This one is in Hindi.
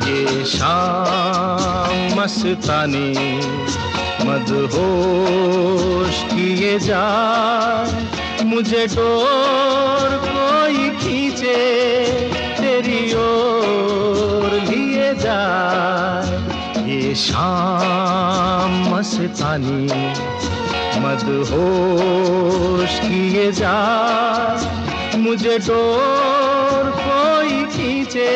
ये शाम मस्तानी मदहोश किए जाए, मुझे डोर कोई खींचे तेरी ओर लिए जाए। ये शाम मस्तानी मदहोश किए जाए, मुझे डोर कोई खींचे